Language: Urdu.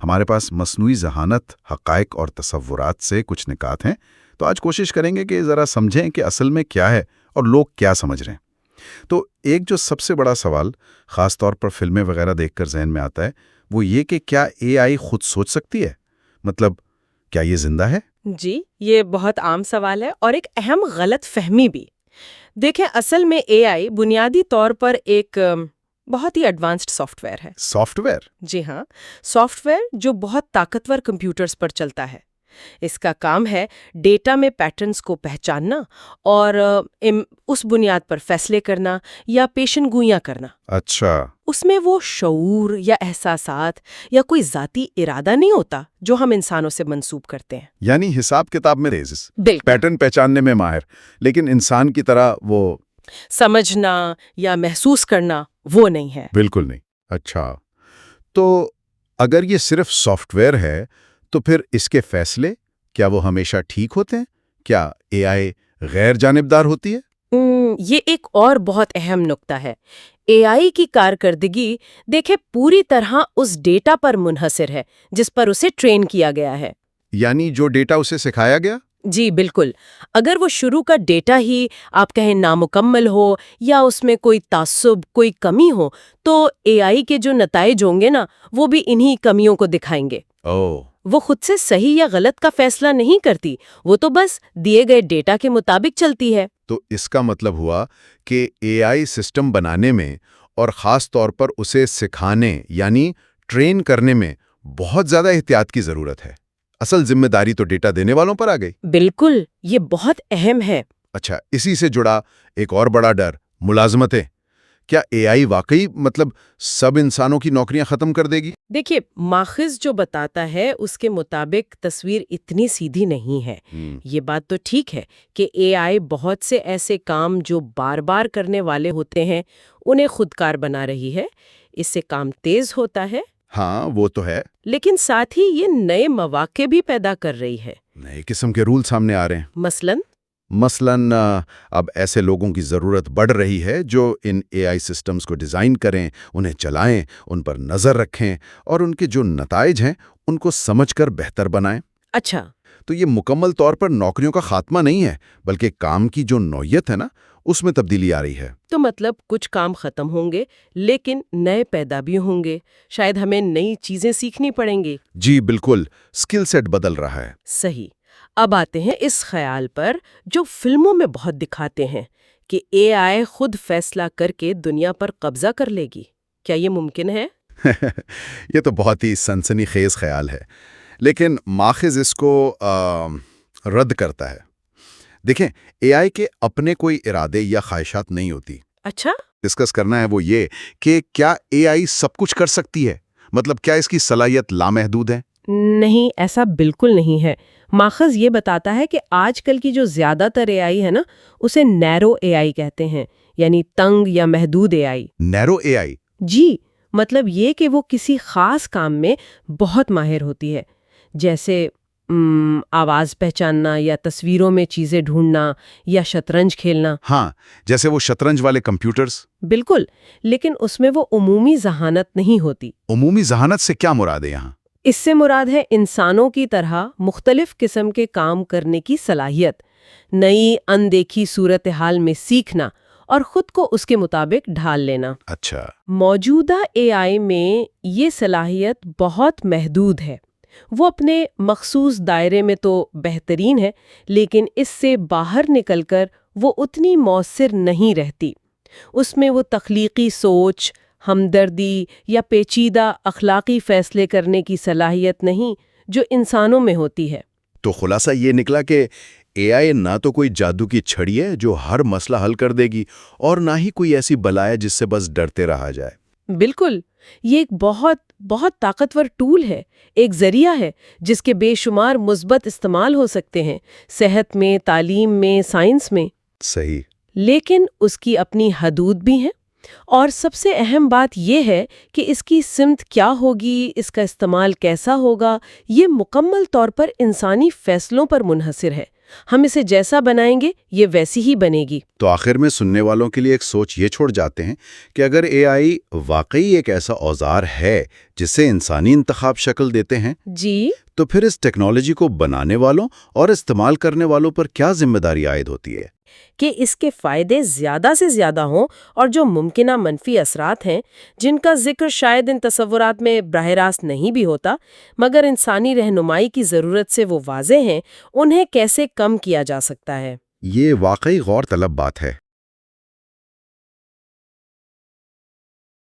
ہمارے پاس مصنوعی ذہانت، حقائق اور تصورات سے کچھ نکات ہیں، تو آج کوشش کریں گے کہ ذرا سمجھیں کہ اصل میں کیا ہے اور لوگ کیا سمجھ رہے ہیں۔ تو ایک جو سب سے بڑا سوال خاص طور پر فلمیں وغیرہ دیکھ کر ذہن میں آتا ہے وہ یہ کہ کیا اے آئی خود سوچ سکتی ہے؟ مطلب کیا یہ زندہ ہے؟ جی، یہ بہت عام سوال ہے اور ایک اہم غلط فہمی بھی۔ دیکھیں، اصل میں اے آئی بنیادی طور پر ایک بہت ہی ایڈوانسڈ سافٹ ویئر ہے۔ Software? جی ہاں، سافٹ ویئر جو بہت طاقتور کمپیوٹرز پر چلتا ہے۔ اس کا کام ہے ڈیٹا میں پیٹرنز کو پہچاننا اور اس بنیاد پر فیصلے کرنا یا پیشن گوئیاں کرنا۔ اچھا۔ اس میں وہ شعور یا احساسات یا کوئی ذاتی ارادہ نہیں ہوتا جو ہم انسانوں سے منسوب کرتے ہیں۔ یعنی حساب کتاب میں تیز، بالکل، پیٹرن پہچاننے میں ماہر، لیکن انسان کی طرح وہ سمجھنا یا محسوس کرنا وہ نہیں ہے۔ بالکل نہیں۔ اچھا، تو اگر یہ صرف سافٹ ویئر ہے تو پھر اس کے فیصلے کیا وہ ہمیشہ ٹھیک ہوتے ہیں؟ کیا اے آئی غیر جانبدار ہوتی ہے؟ یہ ایک اور بہت اہم نکتہ ہے۔ اے آئی کی کارکردگی دیکھیں پوری طرح اس ڈیٹا پر منحصر ہے جس پر اسے ٹرین کیا گیا ہے۔ یعنی جو ڈیٹا اسے سکھایا گیا؟ جی بالکل۔ اگر وہ شروع کا ڈیٹا ہی آپ کہیں نامکمل ہو یا اس میں کوئی تعصب، کوئی کمی ہو، تو اے آئی کے جو نتائج ہوں گے نا وہ بھی انہی کمیوں کو دکھائیں گے۔ وہ خود سے صحیح یا غلط کا فیصلہ نہیں کرتی، وہ تو بس دیے گئے ڈیٹا کے مطابق چلتی ہے۔ تو اس کا مطلب ہوا کہ اے آئی سسٹم بنانے میں اور خاص طور پر اسے سکھانے یعنی ٹرین کرنے میں بہت زیادہ احتیاط کی ضرورت ہے۔ اصل ذمہ داری تو ڈیٹا دینے والوں پر آ گئی۔ بالکل، یہ بہت اہم ہے۔ اچھا، اسی سے جڑا ایک اور بڑا ڈر، ملازمتیں۔ کیا اے آئی واقعی سب انسانوں کی نوکریاں ختم کر دے گی؟ دیکھیے، ماخذ جو بتاتا ہے اس کے مطابق تصویر اتنی سیدھی نہیں ہے۔ یہ بات تو ٹھیک ہے کہ اے آئی بہت سے ایسے کام جو بار بار کرنے والے ہوتے ہیں انہیں خودکار بنا رہی ہے۔ اس سے کام تیز ہوتا ہے۔ ہاں، وہ تو ہے، لیکن ساتھ ہی یہ نئے مواقع بھی پیدا کر رہی ہے۔ نئے قسم کے رول سامنے آ رہے ہیں۔ مثلاً اب ایسے لوگوں کی ضرورت بڑھ رہی ہے جو ان اے آئی سسٹمز کو ڈیزائن کریں، انہیں چلائیں، ان پر نظر رکھیں اور ان کے جو نتائج ہیں ان کو سمجھ کر بہتر بنائیں۔ اچھا، تو یہ مکمل طور پر نوکریوں کا خاتمہ نہیں ہے، بلکہ کام کی جو نوعیت ہے نا اس میں تبدیلی آ رہی ہے۔ تو مطلب کچھ کام ختم ہوں گے لیکن نئے پیدا بھی ہوں گے، شاید ہمیں نئی چیزیں سیکھنی پڑیں گی۔ جی بالکل، اسکل سیٹ بدل رہا ہے۔ صحیح۔ اب آتے ہیں اس خیال پر جو فلموں میں بہت دکھاتے ہیں کہ اے آئی خود فیصلہ کر کے دنیا پر قبضہ کر لے گی۔ کیا یہ ممکن ہے؟ یہ تو بہت ہی سنسنی خیز خیال ہے، لیکن ماخذ اس کو رد کرتا ہے۔ دیکھیں، اے آئی کے اپنے کوئی ارادے یا خواہشات نہیں ہوتی۔ اچھا، ڈسکس کرنا ہے وہ یہ کہ کیا اے آئی سب کچھ کر سکتی ہے؟ مطلب کیا اس کی صلاحیت لامحدود ہے؟ نہیں، ایسا بالکل نہیں ہے۔ ماخذ یہ بتاتا ہے کہ آج کل کی جو زیادہ تر اے آئی ہے نا اسے نیرو اے آئی کہتے ہیں، یعنی تنگ یا محدود اے آئی۔ نیرو اے آئی؟ جی، مطلب یہ کہ وہ کسی خاص کام میں بہت ماہر ہوتی ہے، جیسے آواز پہچاننا یا تصویروں میں چیزیں ڈھونڈنا یا شطرنج کھیلنا۔ ہاں، جیسے وہ شطرنج والے کمپیوٹرز۔ بالکل، لیکن اس میں وہ عمومی ذہانت نہیں ہوتی۔ عمومی ذہانت سے کیا مراد ہے یہاں؟ اس سے مراد ہے انسانوں کی طرح مختلف قسم کے کام کرنے کی صلاحیت، نئی اندیکھی صورتحال میں سیکھنا اور خود کو اس کے مطابق ڈھال لینا۔ اچھا۔ موجودہ اے آئی میں یہ صلاحیت بہت محدود ہے۔ وہ اپنے مخصوص دائرے میں تو بہترین ہے، لیکن اس سے باہر نکل کر وہ اتنی مؤثر نہیں رہتی۔ اس میں وہ تخلیقی سوچ، ہمدردی یا پیچیدہ اخلاقی فیصلے کرنے کی صلاحیت نہیں جو انسانوں میں ہوتی ہے۔ تو خلاصہ یہ نکلا کہ اے آئی نہ تو کوئی جادو کی چھڑی ہے جو ہر مسئلہ حل کر دے گی، اور نہ ہی کوئی ایسی بلا ہے جس سے بس ڈرتے رہا جائے۔ بالکل، یہ ایک بہت بہت طاقتور ٹول ہے، ایک ذریعہ ہے جس کے بے شمار مثبت استعمال ہو سکتے ہیں، صحت میں، تعلیم میں، سائنس میں۔ صحیح۔ لیکن اس کی اپنی حدود بھی ہیں، اور سب سے اہم بات یہ ہے کہ اس کی سمت کیا ہوگی، اس کا استعمال کیسا ہوگا، یہ مکمل طور پر انسانی فیصلوں پر منحصر ہے۔ ہم اسے جیسا بنائیں گے یہ ویسی ہی بنے گی۔ تو آخر میں سننے والوں کے لیے ایک سوچ یہ چھوڑ جاتے ہیں کہ اگر اے آئی واقعی ایک ایسا اوزار ہے جسے انسانی انتخاب شکل دیتے ہیں، جی، تو پھر اس ٹیکنالوجی کو بنانے والوں اور استعمال کرنے والوں پر کیا ذمہ داری عائد ہوتی ہے؟ کہ اس کے فائدے زیادہ سے زیادہ ہوں اور جو ممکنہ منفی اثرات ہیں جن کا ذکر شاید ان تصورات میں براہ راست نہیں بھی ہوتا مگر انسانی رہنمائی کی ضرورت سے وہ واضح ہیں، انہیں کیسے کم کیا جا سکتا ہے۔ یہ واقعی غور طلب بات ہے۔